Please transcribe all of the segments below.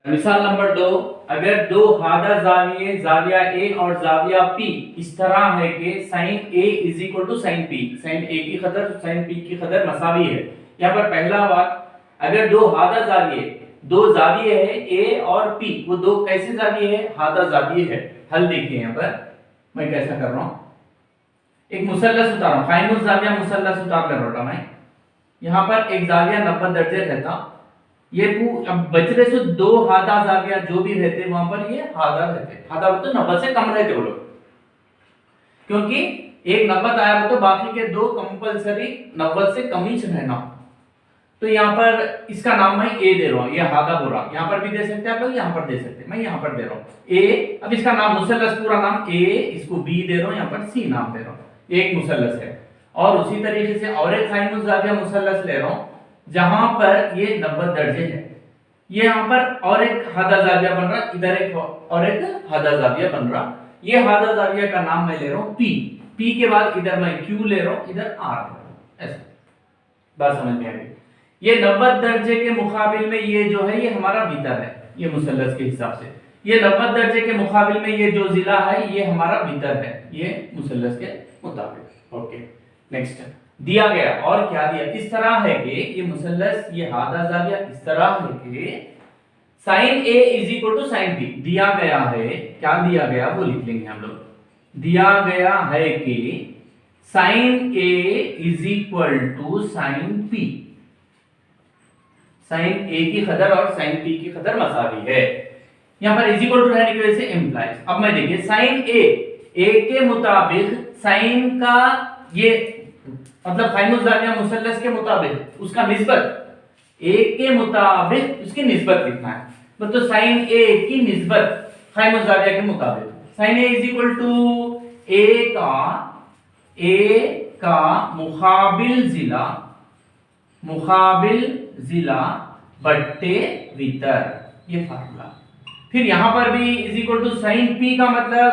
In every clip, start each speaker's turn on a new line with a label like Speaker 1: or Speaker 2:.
Speaker 1: मिसाल नंबर 2, अगर दो हादा जाविये जाविया ए और जाविया पी इस तरह है कि sine A is equal to sine P, sine A की कदर साइन पी की कदर मसावी है। यहाँ पर पहला बात, अगर दो हादा जाविये, दो जाविये है ए और पी, वो दो कैसे जाविये है? हादा जाविये है। हल देखिए यहाँ पर मैं कैसा कर रहा हूँ, एक मुसल्लस उतार रहा हूँ, फाइनुल जाविया मुसल्लस उतार कर रहा हूँ मैं। यहाँ पर एक जाविया 90 दर्जे रहता, ये अब बच रहे सो दो हादा जाविया जो भी रहते वहां पर ये हादा रहते, हादा तो 90 से कम रहते वो लोग, क्योंकि एक 90 आया हो तो बाकी के दो कंपलसरी 90 से कम ही रहना। तो यहाँ पर इसका नाम मैं ए दे रहा हूँ, ये हादा हो रहा, यहाँ पर भी दे सकते हैं आप लोग, यहाँ पर दे सकते हैं, मैं यहाँ पर दे रहा हूँ ए। अब इसका नाम मुसल्लस पूरा नाम ए, इसको बी दे रहा हूँ, यहाँ पर सी नाम दे रहा हूँ, एक मुसल्लस है। और उसी तरीके से और एक साइनुल जाविया मुसल्लस ले रहा हूँ जहां पर ये 90 दर्जे है, ये यहाँ पर और एक हादा जाविया बन रहा, इधर एक और एक हादा जाविया बन रहा। ये हादा जाविया का नाम मैं ले रहा हूँ पी, पी के बाद इधर मैं क्यू ले रहा हूँ, इधर आर ले रहा हूँ, ऐसा बात समझ में आ गई। ये 90 दर्जे के मुकाबिल में ये जो है ये हमारा भीतर है, ये मुसल्लस के हिसाब से ये 90 दर्जे के मुकाबिल में ये जो जिला है ये हमारा भीतर है, ये मुसल्लस के मुताबिक। ओके नेक्स्ट दिया गया, और क्या दिया, इस तरह है कि ये मुसल्लस ये हादा जाविया इस तरह है कि sine A is equal to sine P दिया गया है। क्या दिया गया वो लिख लेंगे हम लोग, दिया गया है कि sine A is equal to sine P, sine A की कदर और साइन पी की कदर मसावी है। यहां पर इज इक्वल टू रहने की वजह से इम्प्लाइज। अब मैं देखिए साइन ए के मुताबिक साइन का ये मतलब फाइनुल जाविया मुसल्लस के मुताबिक उसका निस्बत ए के मुताबिक उसकी निस्बत लिखना है। मतलब साइन ए की निस्बत फाइनुल जाविया के मुताबिक, sine A is equal to A का मुकाबिल जिला बट्टे वितर, ये फार्मूला। फिर यहां पर भी is equal to sine P का मतलब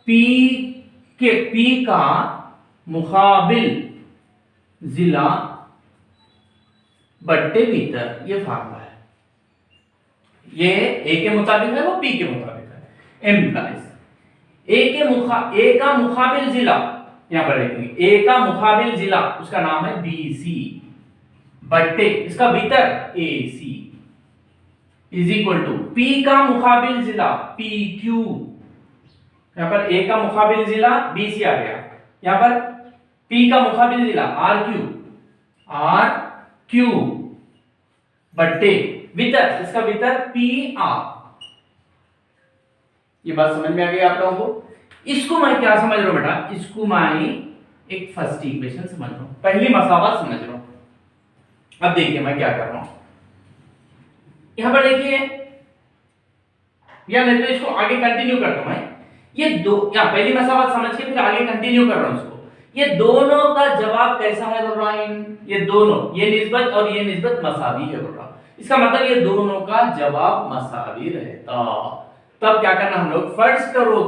Speaker 1: पी का मुकाबिल जिला बट्टे भीतर, ये फार्मूला है। ये ए के मुताबिक है, वो पी के मुताबिक है। एम्प्लाइज ए का मुकाबिल जिला, यहां पर देखेंगे ए का मुकाबिल जिला उसका नाम है बी सी बट्टे इसका भीतर ए C is equal to P का मुकाबिल जिला पी क्यू। यहां पर ए का मुकाबिल जिला बी सी आ गया, यहां पर पी का मुकाबिल जिला आर क्यू बट्टे भीतर इसका भीतर पी आर। ये बात समझ में आ गई आप लोगों को? इसको मैं क्या समझ रहा हूं बेटा, इसको मैं एक फर्स्ट इक्वेशन समझ रहा हूं, पहली मसावत समझ रहा हूं। अब देखिए मैं क्या कर रहा हूं, यहां पर देखिए, या नहीं तो इसको आगे कंटिन्यू करता हूं मैं। ये दो या पहली मसावत समझ के फिर आगे कंटिन्यू कर रहा हूं इसको। ये दोनों का जवाब कैसा है बोल रहा है, ये दोनों, ये निस्बत और ये निस्बत मसावी है बोल रहा। इसका मतलब ये दोनों का जवाब मसावी रहता। तब क्या करना हम लोग, फर्ज करो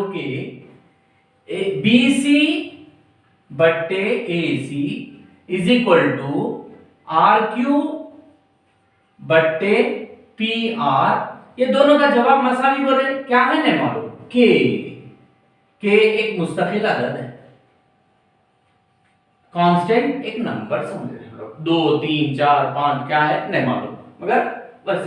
Speaker 1: के BC बट्टे AC is equal to RQ बट्टे PR। ये दोनों का जवाब मसावी बोल रहे, क्या है नहीं मालूम, के एक मुस्तकिल अदद है, कांस्टेंट एक नंबर समझ रहे हम लोग, 2 3 4 5 क्या है नहीं मालूम, मगर बस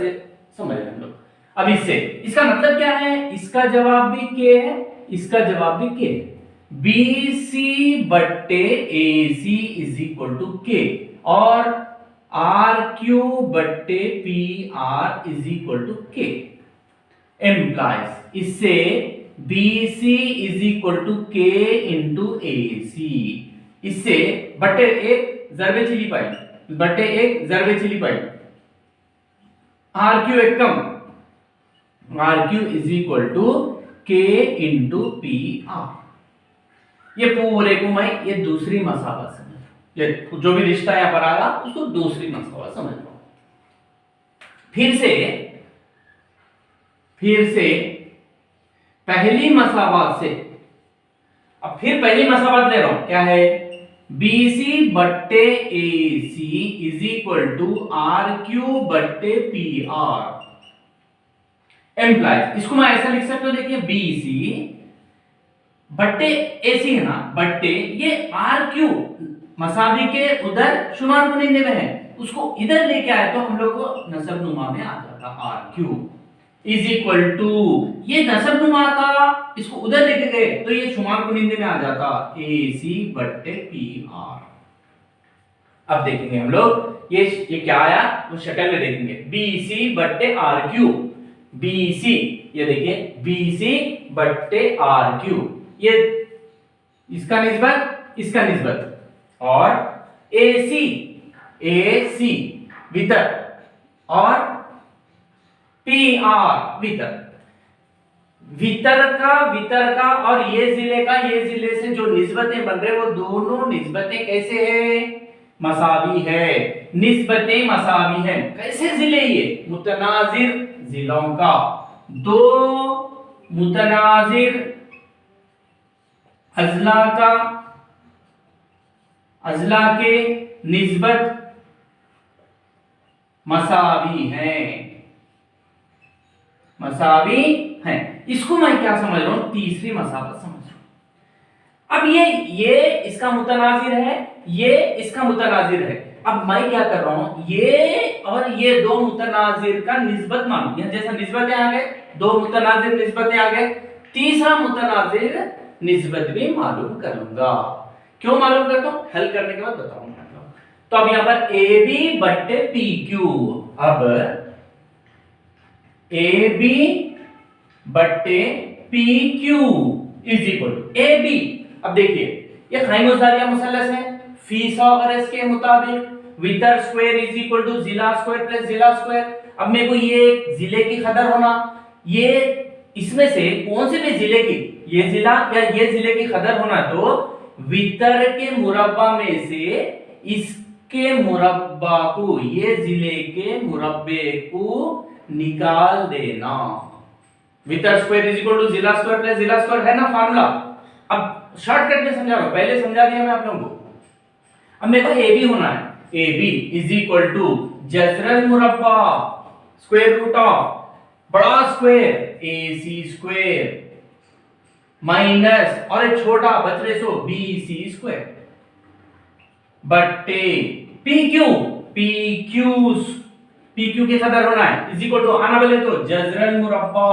Speaker 1: समझ रहे हम लोग। अब इससे इसका मतलब क्या है, इसका जवाब भी के है, इसका जवाब भी के है। BC बट्टे AC इज इक्वल टू के और RQ बट्टे PR इज इक्वल टू के। एम्प्लाइज इससे BC is equal to K into AC, इससे बट्टे एक जरबे चिली पाई, बट्टे एक जरबे चिली पाई, RQ एक कम, RQ is equal to K into PR। ये पूरे को मैं ये दूसरी मसावत समझ, ये जो भी रिश्ता यहां पर आया उसको दूसरी मसावत समझ लो। फिर से पहली मसावत से, अब फिर पहली मसावत ले रहा हूं, क्या है बी सी बट्टे A C is equal to R Q बट्टे पी आर एम्प्लाइज। इसको मैं ऐसा लिख सकता हूं, देखिए बी सी बट्टे ए सी है ना, बट्टे ये आर क्यू मसावी के उधर शुमार कुनिंदे में है, उसको इधर लेके आए तो हम लोग को नसब नुमा में आ जाता R Q is equal to, ये नसब नुमा का इसको उधर लेके गए तो ये शुमार कुनिंदे में आ जाता ए सी बट्टे पी आर। अब देखेंगे हम लोग ये क्या आया वो शक्ल में देखेंगे, बी सी बट्टे आर क्यू, बी सी ये देखिए बी सी बट्टे आर क्यू, ये इसका निस्बत और ए सी वितर और पी आर वितर का और ये जिले से जो निस्बतें बन रहे वो दोनों निस्बतें कैसे है, मसावी है, निस्बतें मसावी है। कैसे जिले, ये मुतनाजिर जिलों का, दो मुतनाजिर अजला के निस्बत मसावी हैं। इसको मैं क्या समझ रहा हूं, तीसरी मसावत समझ रहा हूं। अब ये इसका मुतनाजिर है, ये इसका मुतनाजिर है। अब मैं क्या कर रहा हूं, ये और ये दो मुतनाजिर का निस्बत मालूम, यहां जैसा निस्बतें आ गए, दो मुतनाजिर निस्बतें आ गए, तीसरा मुतनाजिर निस्बत भी मालूम कर लूंगा। क्यों मालूम करता हूं, हल करने के बाद बताऊंगा। तो अब यहां पर ए बी बट्टे पी क्यू, अब ए बी बट्टे P Q is equal to A B. अब देखिए ये खाइमोजारिया मुसल्लस है, फिथागोरस के मुताबिक वितर स्क्वायर इज इक्वल टू जिला स्क्वायर प्लस जिला स्क्वायर। अब मेरे को ये जिले की कदर होना, ये इसमें से कौन से भी जिले की, ये जिला या ये जिले की कदर होना, तो वितर के मुरब्बा में से इसके मुरब्बा को, ये जिले के मुरब्बे को निकाल देना। वितर स्क्वायर इज इक्वल टू जिला स्क्वायर प्लस जिला स्क्वायर है ना फार्मूला। अब शॉर्टकट में समझा रहा हूं, पहले समझा दिया मैं आप लोगों को। अब मेरे को ए बी होना है, A B is equal to जजरल मुरब्बा स्क्वायर रूट ऑफ बड़ा square A C square minus और एक छोटा बच रहे सो बी सी स्क्वायर बट्टे पी क्यू की कदर होना है इज इक्वल टू आना बोले तो जजरल मुरब्बा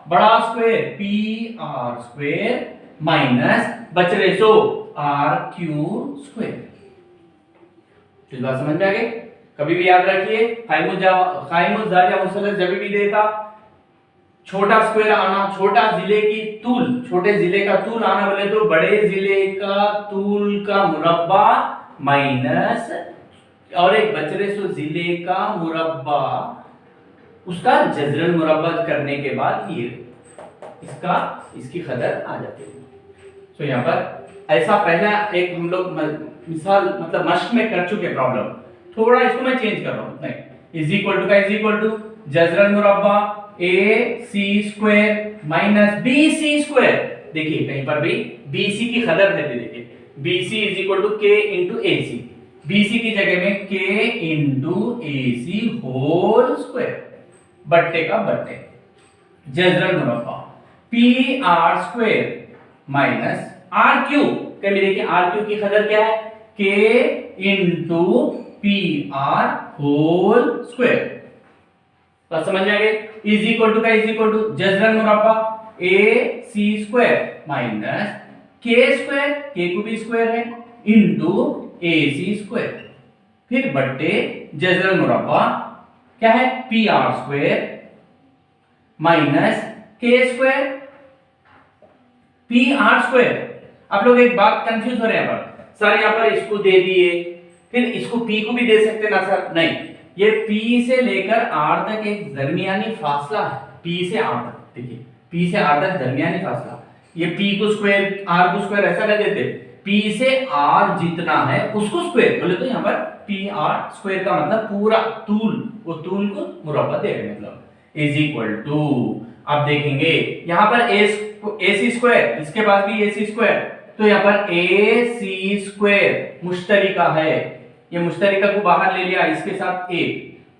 Speaker 1: बड़ा square P R square minus बच रहे सो आर क्यू स्क्वायर। इस बात समझ में आ गई। कभी भी याद रखिए खाइमुजारिया मुसल्लस जब भी देता छोटा स्क्वायर आना, छोटा जिले की तूल, छोटे जिले का तूल आना बोले तो बड़े जिले का तूल का मुरब्बा माइनस और एक बचरे सो जिले का मुरब्बा, उसका जजरल मुरब्बा करने के बाद ये इसकी कदर आ जाती है। तो यहाँ पर ऐसा पहला एक हम लोग मिसाल मतलब मश्क में कर चुके प्रॉब्लम, थोड़ा इसको मैं चेंज कर रहा हूँ। नहीं इज इक्वल टू का इज इक्वल टू जजरल मुरब्बा A C square minus B C square. देखिए कहीं पर भी बी सी की कदर है, देखिए B C is equal to K into A C, B C की जगह में K into A C whole square बट्टे का बट्टे जजरल मुरब्बा P R square minus R Q. कभी देखिए आर क्यू की कदर क्या है, K into P R whole square. तो समझ में आ गए। इज इक्वल टू का इज इक्वल टू जजरल मुरब्बा ए सी स्क्वायर माइनस के स्क्वायर, के को भी स्क्वायर है, इंटू ए सी स्क्वायर, फिर बट्टे जजरल मुरब्बा क्या है पी आर स्क्वायर माइनस के स्क्वायर पी आर स्क्वायर। आप लोग एक बात कंफ्यूज हो रहे हैं यहाँ पर, सर यहाँ पर इसको दे दिए फिर इसको पी को भी दे सकते ना सर, नहीं, ये पी से लेकर आर तक एक दरमियानी फासला है, पी से आर तक, देखिए पी से आर तक दरमियानी फासला, ये पी को स्क्वायर आर को स्क्वायर ऐसा कर देते, पी से आर जितना है उसको स्क्वायर बोले तो यहाँ पर पी आर स्क्वायर का मतलब पूरा तूल, वो तूल को मुरब्बा दे रहे मतलब इज इक्वल टू। अब देखेंगे यहाँ पर ए सी स्क्वायर, इसके पास भी ए सी स्क्वायर, तो यहाँ पर ए सी स्क्वायर मुश्तरिका है, ये मुश्तरिका को बाहर ले लिया इसके साथ ए,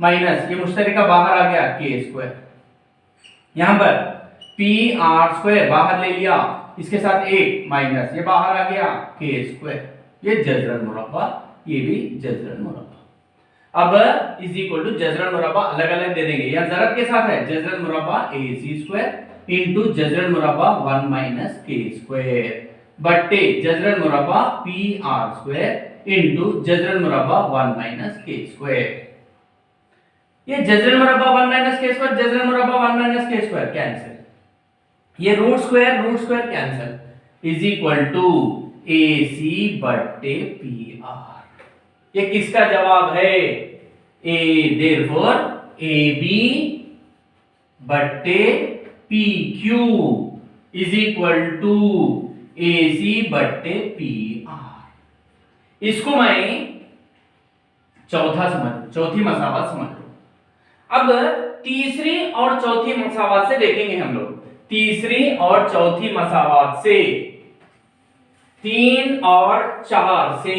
Speaker 1: माइनस ये मुश्तरिका बाहर आ गया के स्क्वायर, यहाँ पर पी आर स्क्वायर बाहर ले लिया इसके साथ ए, माइनस ये बाहर आ गया के स्क्वायर, ये जजरन मुरब्बा, ये भी जजरन मुरब्बा। अब इज इक्वल टू जजरन मुरब्बा अलग अलग दे देंगे, यहाँ ज़रब के साथ है जजरन मुरब्बा ए सी स्क्वायर इनटू जजरन मुरब्बा 1 माइनस के स्क्वायर बट्टे जजरन मुरब्बा पी आर स्क्वायर इनटू जजरन मुरब्बा 1 माइनस के स्क्वायर। ये जजरन मुरब्बा 1 माइनस के स्क्वायर, जजरन मुरब्बा 1 माइनस के स्क्वायर कैंसिल, ये root square cancel is equal to A C बट्टे पी आर। ये किसका जवाब है? ए, देयरफॉर ए बी बट्टे P Q is equal to A C बट्टे पी आर। इसको मैं चौथी मसावत समझ लो। अब तीसरी और चौथी मसावत से देखेंगे हम लोग, तीसरी और चौथी मसावत से, 3 और 4 से,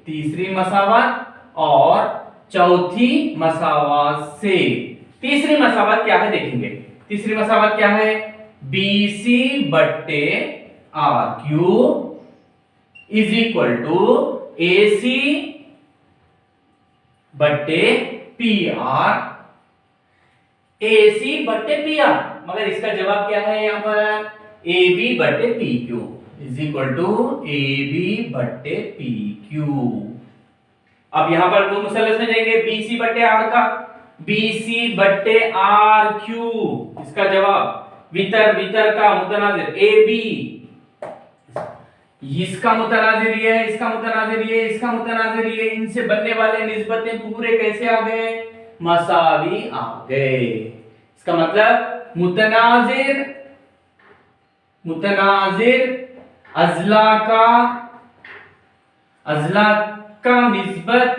Speaker 1: तीसरी मसावत और चौथी मसावत से। तीसरी मसावत क्या है देखेंगे, तीसरी मसावत क्या है? BC बट्टे R Q is equal to AC बट्टे पी आर, AC बट्टे पी आर, मगर इसका जवाब क्या है यहाँ पर? AB बट्टे P Q is equal to AB बट्टे पी क्यू। अब यहां पर दो मुसल्लस में जाएंगे, BC बट्टे आर का, BC बट्टे आर क्यू, इसका जवाब वितर का मुतनाजिर AB, इसका मुतनाजिर ये है, इसका मुतनाजिर ये, इसका मुतनाजिर ये, इनसे बनने वाले निस्बतें पूरे कैसे आ गए? मसावी आ गए। इसका मतलब मुतनाजिर अजला का निस्बत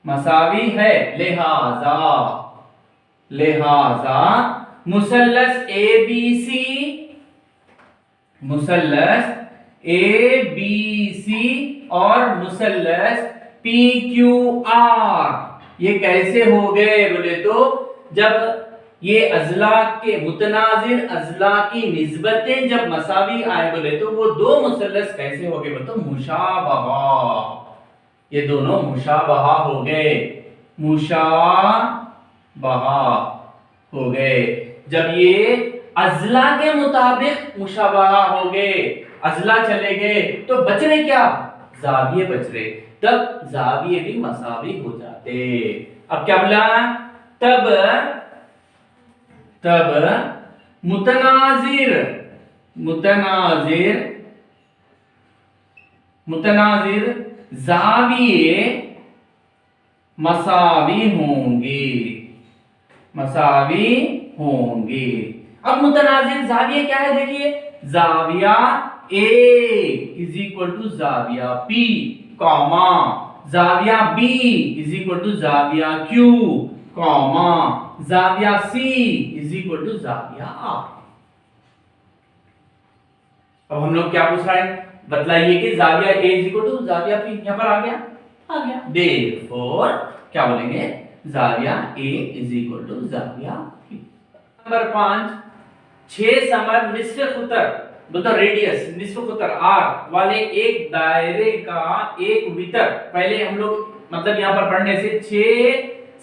Speaker 1: मसावी है, लिहाजा मुसल्लस ABC और मुसल्लस PQR ये कैसे हो गए बोले तो, जब ये अजला के मुतनाजिर अजला की निस्बतें जब मसावी आए बोले तो वो दो मुसल्लस कैसे हो गए बोले तो मुशाबहा, ये दोनों मुशाबहा हो गए, जब ये अजला के मुताबिक मुशाबहा हो गए, अजला चले गए तो बच रहे क्या? जाविये बच रहे, तब जाविये भी मसावी हो जाते। अब क्या बोला? तब मुतनाजिर जाविये मसावी होंगे। अब मुतनाजिर जाविये क्या है देखिए, जाविया A इज इक्वल टू जाविया P, कॉमा जाविया B इज इक्वल टू जाविया Q, कॉमा जाविया C इज इक्वल टू जाविया R। अब हम लोग क्या पूछ रहे हैं? बतलाइए कि जाविया A इज इक्वल टू जाविया P, यहां पर आ गया। देयरफॉर क्या बोलेंगे? जाविया A इज इक्वल टू जाविया P। नंबर 5, 6 समर निस्फ खुतर मतलब रेडियस निस्फ खुतर R वाले एक दायरे का एक वितर, पहले हम लोग मतलब यहां पर पढ़ने से 6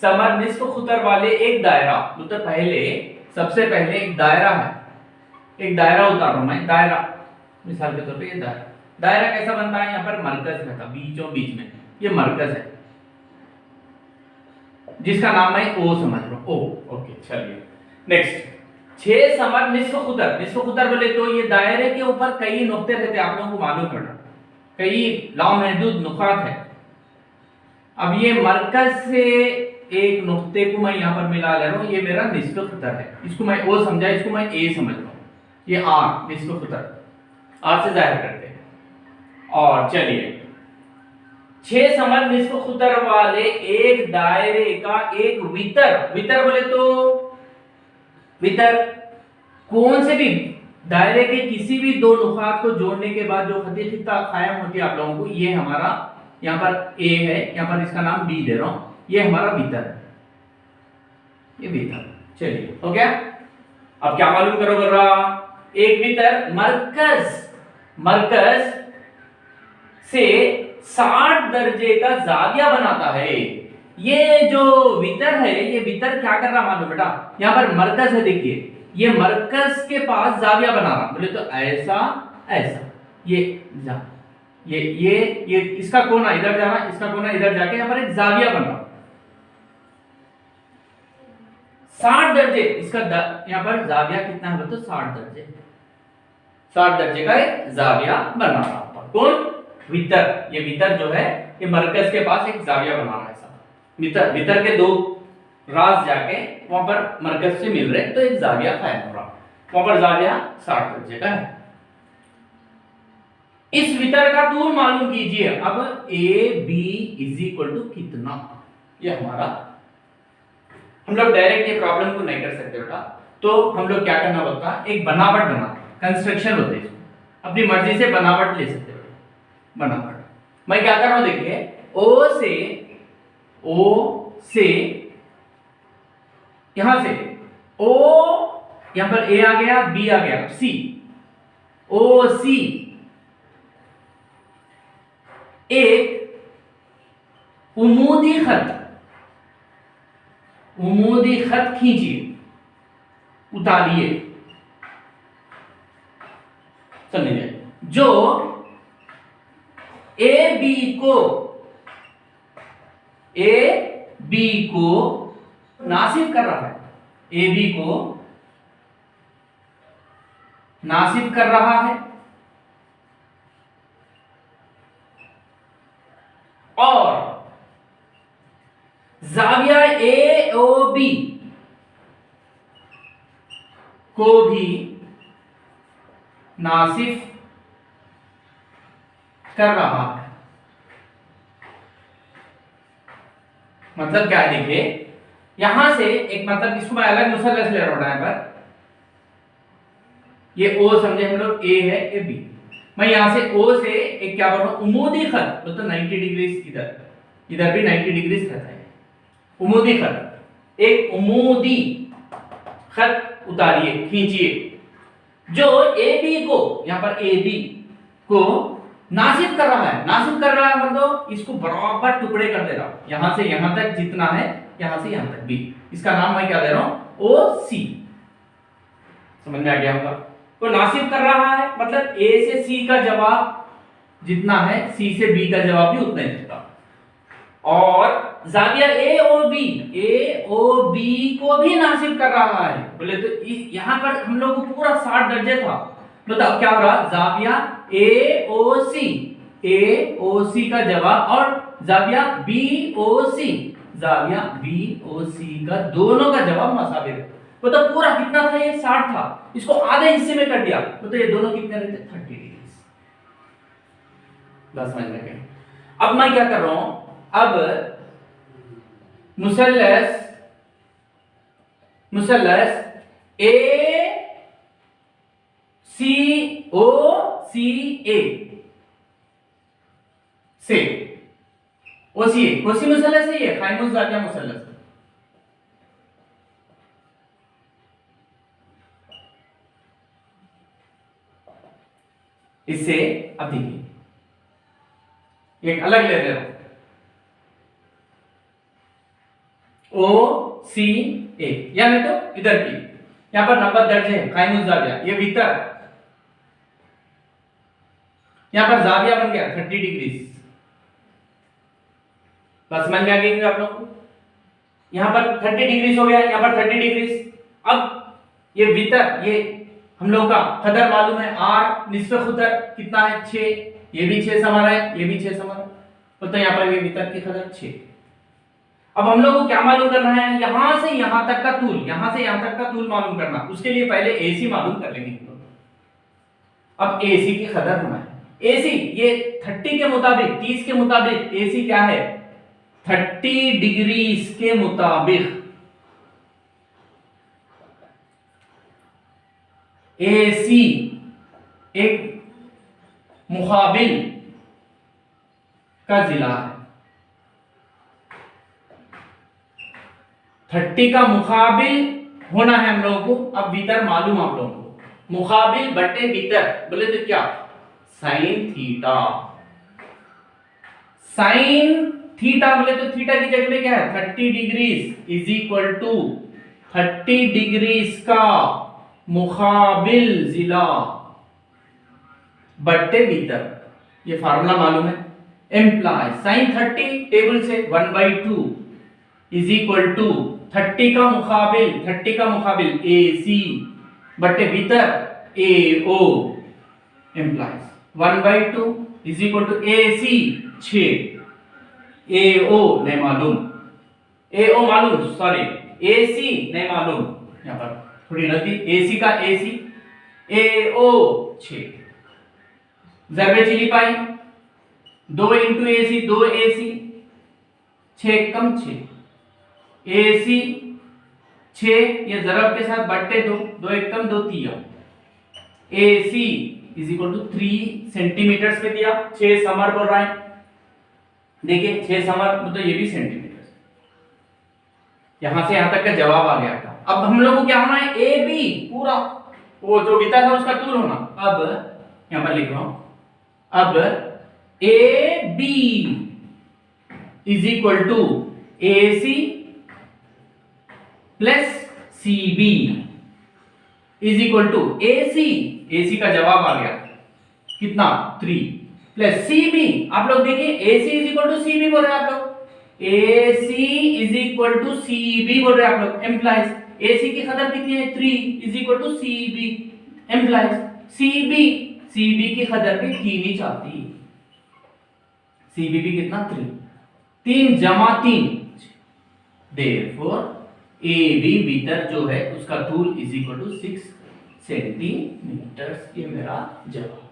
Speaker 1: समर निस्फ खुतर वाले एक दायरा, मतलब सबसे पहले एक दायरा है, एक दायरा उतार रहा हूं मैं, दायरा मिसाल के तौर पे ये दायरा कैसा बनता है? यहाँ पर मरकज रहता, बीच में ये मरकज है जिसका नाम मैं O समझ रहा हूं, O। ओके चलिए नेक्स्ट, 6 समर निस्फ खुतर बोले तो ये दायरे के ऊपर कई नुक्ते रहते हैं, आप लोगों को मालूम करना, कई लामहदूद नुकात है। अब ये मरकज से एक नुक्ते को मैं यहाँ पर मिला ले रहा हूँ, ये मेरा निस्फ खुतर है, इसको मैं O समझा, इसको मैं A समझ रहा हूँ, ये R निस्फ खुतर, R से जाहिर करते हैं। और चलिए 6 समर निस्फ खुतर वाले एक दायरे का एक वितर बोले तो वितर कौन से भी दायरे के किसी भी दो नुकात को जोड़ने के बाद जो खती खिता कायम होती है आप लोगों को, ये हमारा यहाँ पर ए है, यहाँ पर इसका नाम बी दे रहा हूं, ये हमारा वितर है, ये वितर। चलिए हो गया। अब क्या मालूम करो कर रहा, एक वितर मरकज से 60 दर्जे का जाविया बनाता है। ये जो वितर है, ये वितर क्या कर रहा मालूम बेटा, यहाँ पर मरकज है, देखिए ये मरकज के पास जाविया बना रहा, बोले तो ऐसा ऐसा, ये इसका कोना इधर जाना, इसका कोना इधर जाके यहाँ पर एक जाविया बन रहा 60 दर्जे। इसका यहाँ पर जाविया कितना है तो 60 दर्जे, 60 दर्जे का एक जाविया बना रहा है। कौन? वितर। ये वितर जो है ये मरकज के पास एक जाविया बना रहा है। वितर के दो राज जाके वहां पर मरकज से मिल रहे, तो एक जाविया कायम हो रहा, वहां पर जाविया 60 दर्जे का है। इस वितर का तूल मालूम कीजिए। अब A B is equal to कितना, ये हमारा, हम लोग डायरेक्ट ये प्रॉब्लम को नहीं कर सकते बेटा, तो हम लोग क्या करना पड़ता है, एक बनावट बनाते, कंस्ट्रक्शन होते हैं, अपनी मर्जी से बनावट ले सकते हो। बनावट मैं क्या कर रहा हूं, देखिए ओ से यहां से ओ, यहां पर ए आ गया, बी आ गया, सी, ओ सी एक उमूदी खत खींचिए, उतारिए, समझिए, जो ए बी को नासिब कर रहा है, ए बी को नासिब कर रहा है, और जाविया ए ओ बी को भी नासिब कर रहा है। मतलब क्या है, देखिए यहां से एक, मतलब इसको मैं अलग मुसल्लस ले रहा हूं यहाँ पर, ये ओ समझे हम लोग, ए है, ए बी, मैं यहां से ओ से एक क्या बोल रहा हूं, उमूदी खत, तो 90 डिग्री इधर भी 90 डिग्री खत है, उमूदी खत, एक उमूदी खत उतारिए, खींचिए, जो ए बी को, यहां पर ए बी को नासिब कर रहा है। नासिब कर रहा है मतलब इसको बराबर टुकड़े कर दे रहा हूं, यहां से यहां तक जितना है, यहां से यहां तक भी, इसका नाम मैं क्या दे रहा हूं, ओ सी। समझ में आ गया होगा। तो नासिब कर रहा है मतलब ए से सी का जवाब जितना है, सी से बी का जवाब भी उतना ही होगा। और जाविया ए ओ बी को भी नासिब कर रहा है, बोले तो यहां पर हम लोग को पूरा 60 दर्जे था, मतलब अब क्या हो रहा, जाविया ए ओ सी का जवाब और जाविया बी ओ सी का दोनों का जवाब मसावे है। तो पूरा कितना था, ये 60 था, इसको आधे हिस्से में कर दिया, तो ये दोनों कितने रहते, 30 डिग्री। बस समझ में गया। अब मैं क्या कर रहा हूं, अब मुसल्लस ए सी ओ सी ए से ओसीए, कोसी मुसल्लस है, ये खाइमुस जाविया मुसल्लस। इससे अब देखिए एक अलग ले रहे हो, ओ सी ए, या नहीं तो इधर की, यहां पर 90 दर्जे है, काइमुस जाविया, ये भीतर, यहां पर जाविया बन गया 30 डिग्री। बस समझ में आ गई आप लोग को, यहां पर 30 डिग्री हो गया, यहां पर 30 डिग्री। अब ये भीतर, ये हम लोग का कदर मालूम है, आर निस्फ़े खुदर कितना है, 6, ये भी 6 समा रहा है, ये भी 6 समा रहा है, तो यहां पर ये भीतर की कदर 6। अब हम लोग को क्या मालूम करना है, यहां से यहां तक का तूल, यहां से यहां तक का तूल मालूम करना, उसके लिए पहले एसी मालूम कर लेंगे। अब एसी की कदर होना है, एसी ये 30 के मुताबिक, 30 के मुताबिक एसी क्या है, 30 डिग्री के मुताबिक AC एक मुकाबिल का जिला है। 30 का मुकाबिल होना है हम लोगों को। अब भीतर मालूम आप लोगों को, मुकाबिल बटे भीतर बोले तो क्या, साइन थीटा। साइन थीटा बोले तो थीटा की जगह पे क्या है, 30 degrees is equal to 30 degrees का मुकाबिल जिला बट्टे भीतर। ये फार्मूला मालूम है। एम्प्लाई साइन 30 टेबल से 1/2 इज इक्वल टू 30 का मुकाबिल AC बट्टे भीतर AO। Implies 1/2 is equal to AC 6, AO नहीं मालूम, AO मालूम, सॉरी AC नहीं मालूम, यहां पर थोड़ी गलती, AC का AC, AO 6। जरबे चिली पाई 2 इंटू AC 2 AC, 6 कम 6 AC 6, ये जरब के साथ बट्टे 2, 2 एक कम 2 3, AC is equal to 3 centimetre पे दिया। 6 समर बोल रहा है, देखिए 6 समर मतलब ये भी सेंटीमीटर। यहां से यहां तक का जवाब आ गया था। अब हम लोग को क्या होना है, AB पूरा वो जो बीता था उसका तूल होना। अब यहां पर लिख रहा हूं, अब AB is equal to AC plus CB is equal to AC का जवाब आ गया कितना 3 प्लस CB। आप लोग देखिए AC is equal to CB बोल रहे हैं आप लोग, AC is equal to CB बोल रहे हैं आप लोग। एम्प्लाइज AC की कदर कितनी है 3 is equal to CB। Implies CB की कदर भी 3 ही चाहती है। CB भी कितना 3 जमा 3, देयरफॉर AB भीतर जो है उसका तूल इज इक्वल टू 6 सेंटीमीटर। ये मेरा जवाब।